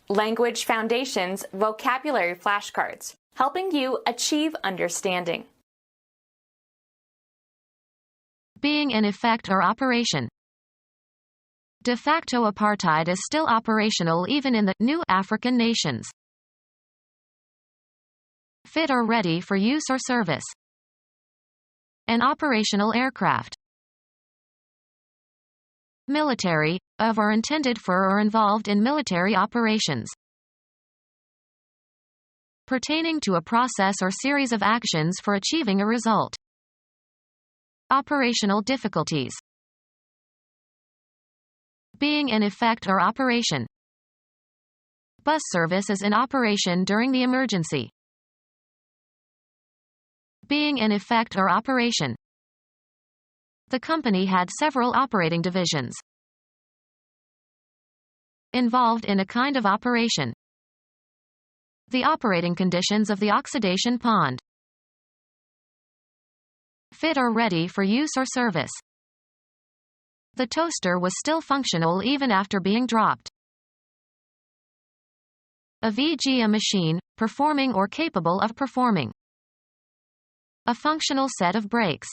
Language Foundations Vocabulary Flashcards, helping you achieve understanding. Being in effect or operation. De facto apartheid is still operational even in the new African nations. Fit or ready for use or service. An operational aircraft. Military, of or intended for or involved in military operations. Pertaining to a process or series of actions for achieving a result. Operational difficulties. Being in effect or operation. Bus service is in operation during the emergency. Being in effect or operation. The company had several operating divisions. Involved in a kind of operation. The operating conditions of the oxidation pond. Fit or ready for use or service. The toaster was still functional even after being dropped. A machine, performing or capable of performing. A functional set of brakes.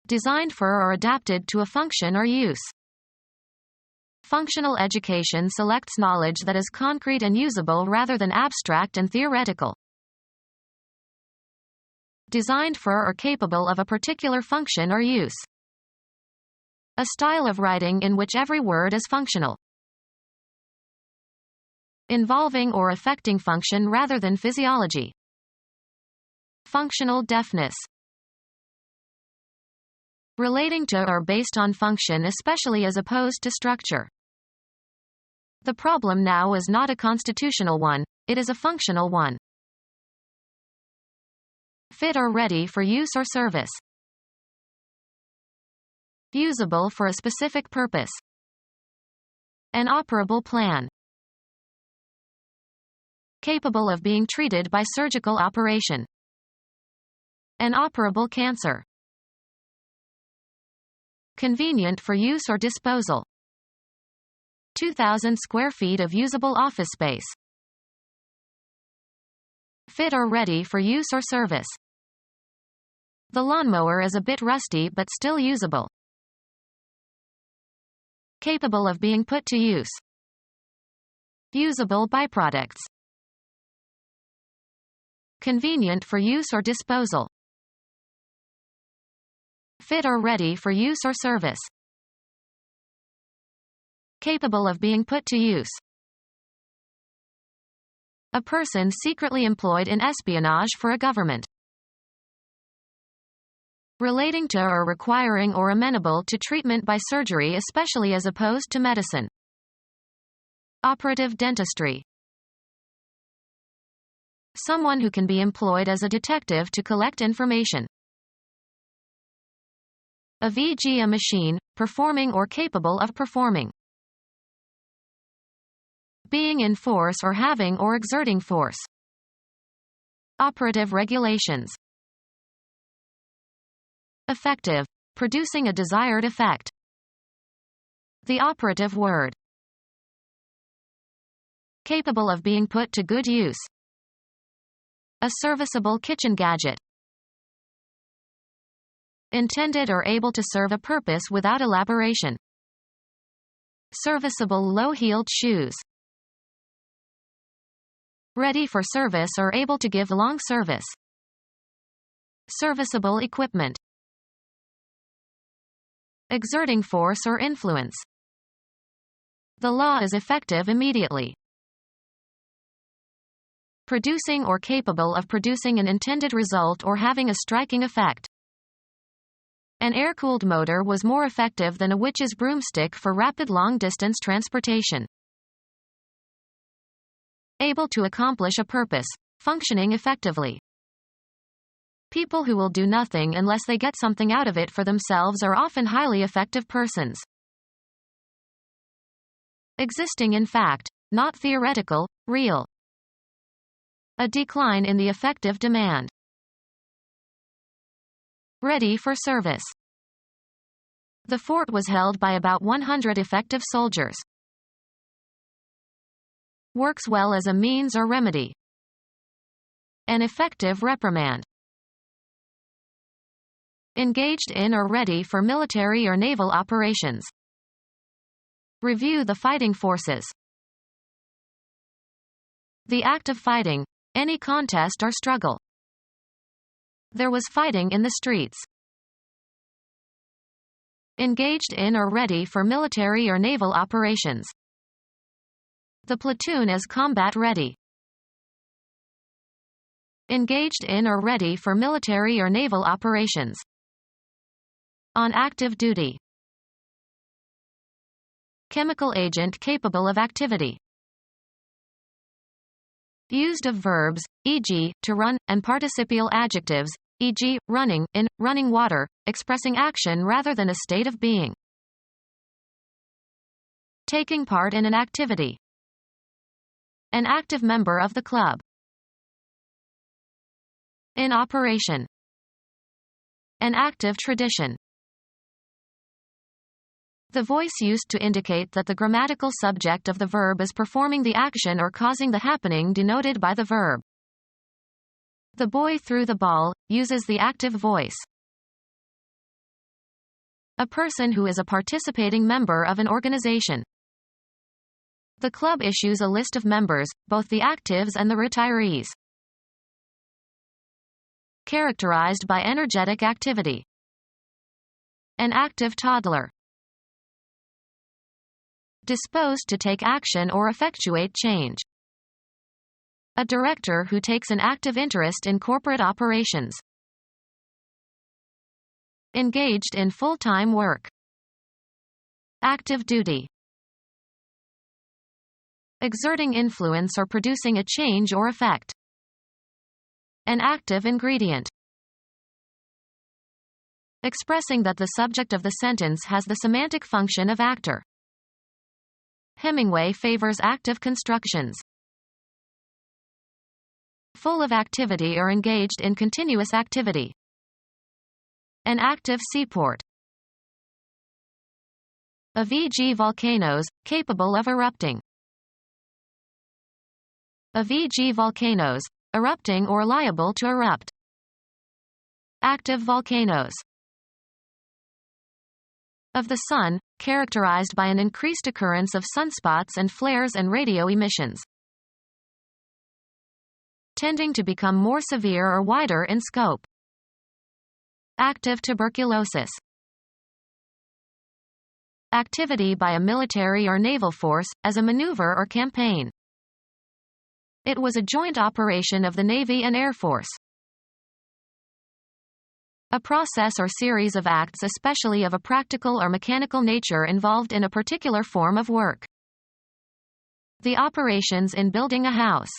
Designed for or adapted to a function or use. Functional education selects knowledge that is concrete and usable rather than abstract and theoretical. Designed for or capable of a particular function or use. A style of writing in which every word is functional. Involving or affecting function rather than physiology. Functional deafness. Relating to or based on function especially as opposed to structure. The problem now is not a constitutional one, it is a functional one. Fit or ready for use or service. Usable for a specific purpose. An operable plan. Capable of being treated by surgical operation. An operable cancer. Convenient for use or disposal. 2,000 square feet of usable office space. Fit or ready for use or service. The lawnmower is a bit rusty but still usable. Capable of being put to use. Usable byproducts. Convenient for use or disposal. Fit or ready for use or service. Capable of being put to use. A person secretly employed in espionage for a government. Relating to or requiring or amenable to treatment by surgery especially as opposed to medicine. Operative dentistry. Someone who can be employed as a detective to collect information. A machine, performing or capable of performing. Being in force or having or exerting force. Operative regulations. Effective, producing a desired effect. The operative word. Capable of being put to good use. A serviceable kitchen gadget. Intended or able to serve a purpose without elaboration. Serviceable low-heeled shoes. Ready for service or able to give long service. Serviceable equipment. Exerting force or influence. The law is effective immediately. Producing or capable of producing an intended result or having a striking effect. An air-cooled motor was more effective than a witch's broomstick for rapid long-distance transportation. Able to accomplish a purpose, functioning effectively. People who will do nothing unless they get something out of it for themselves are often highly effective persons. Existing in fact, not theoretical, real. A decline in the effective demand. Ready for service. The fort was held by about 100 effective soldiers. Works well as a means or remedy. An effective reprimand. Engaged in or ready for military or naval operations. Review the fighting forces. The act of fighting. Any contest or struggle. There was fighting in the streets. Engaged in or ready for military or naval operations. The platoon is combat ready. Engaged in or ready for military or naval operations. On active duty. Chemical agent capable of activity. Used of verbs, e.g., to run, and participial adjectives, e.g., running, in, running water, expressing action rather than a state of being. Taking part in an activity. An active member of the club. In operation. An active tradition. The voice used to indicate that the grammatical subject of the verb is performing the action or causing the happening denoted by the verb. The boy threw the ball, uses the active voice. A person who is a participating member of an organization. The club issues a list of members, both the actives and the retirees. Characterized by energetic activity. An active toddler. Disposed to take action or effectuate change. A director who takes an active interest in corporate operations. Engaged in full-time work. Active duty. Exerting influence or producing a change or effect. An active ingredient. Expressing that the subject of the sentence has the semantic function of actor. Hemingway favors active constructions. Full of activity or engaged in continuous activity. An active seaport. Of e.g. volcanoes, capable of erupting. Of e.g. volcanoes, erupting or liable to erupt. Active volcanoes. Of the sun, characterized by an increased occurrence of sunspots and flares and radio emissions. Tending to become more severe or wider in scope. Active tuberculosis. Activity by a military or naval force, as a maneuver or campaign. It was a joint operation of the Navy and Air Force. A process or series of acts, especially of a practical or mechanical nature, involved in a particular form of work. The operations in building a house.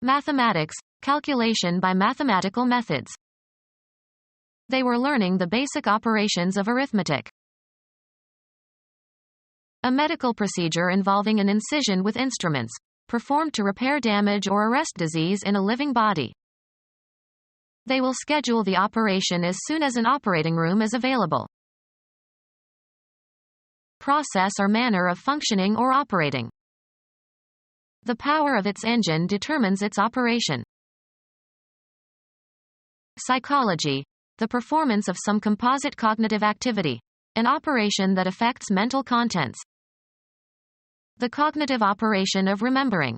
Mathematics, calculation by mathematical methods. They were learning the basic operations of arithmetic. A medical procedure involving an incision with instruments, performed to repair damage or arrest disease in a living body. They will schedule the operation as soon as an operating room is available. Process or manner of functioning or operating. The power of its engine determines its operation. Psychology. The performance of some composite cognitive activity. An operation that affects mental contents. The cognitive operation of remembering.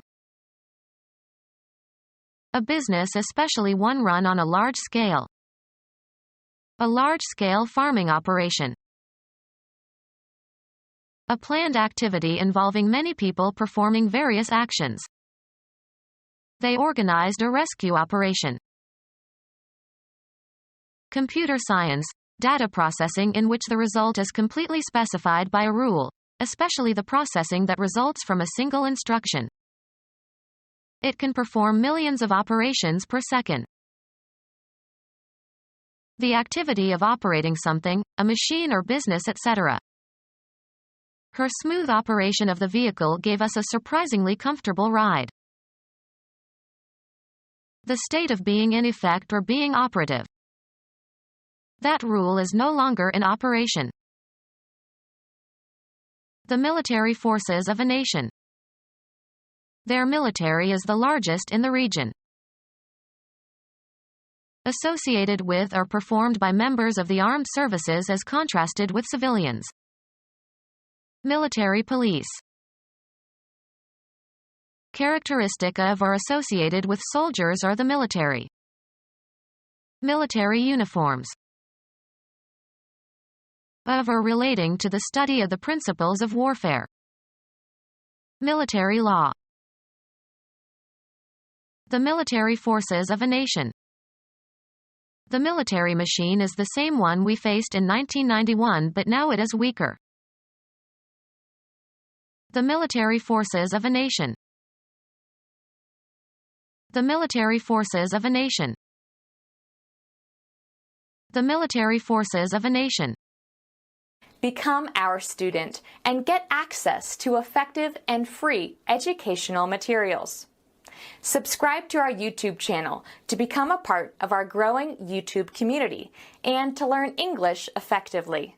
A business, especially one run on a large scale. A large-scale farming operation. A planned activity involving many people performing various actions. They organized a rescue operation. Computer science, data processing in which the result is completely specified by a rule, especially the processing that results from a single instruction. It can perform millions of operations per second. The activity of operating something, a machine or business, etc. Her smooth operation of the vehicle gave us a surprisingly comfortable ride. The state of being in effect or being operative. That rule is no longer in operation. The military forces of a nation. Their military is the largest in the region. Associated with or performed by members of the armed services as contrasted with civilians. Military police. Characteristic of or associated with soldiers or the military. Military uniforms. Of or relating to the study of the principles of warfare. Military law. The military forces of a nation. The military machine is the same one we faced in 1991, but now it is weaker. The military forces of a nation. The military forces of a nation. The military forces of a nation. Become our student and get access to effective and free educational materials. Subscribe to our YouTube channel to become a part of our growing YouTube community and to learn English effectively.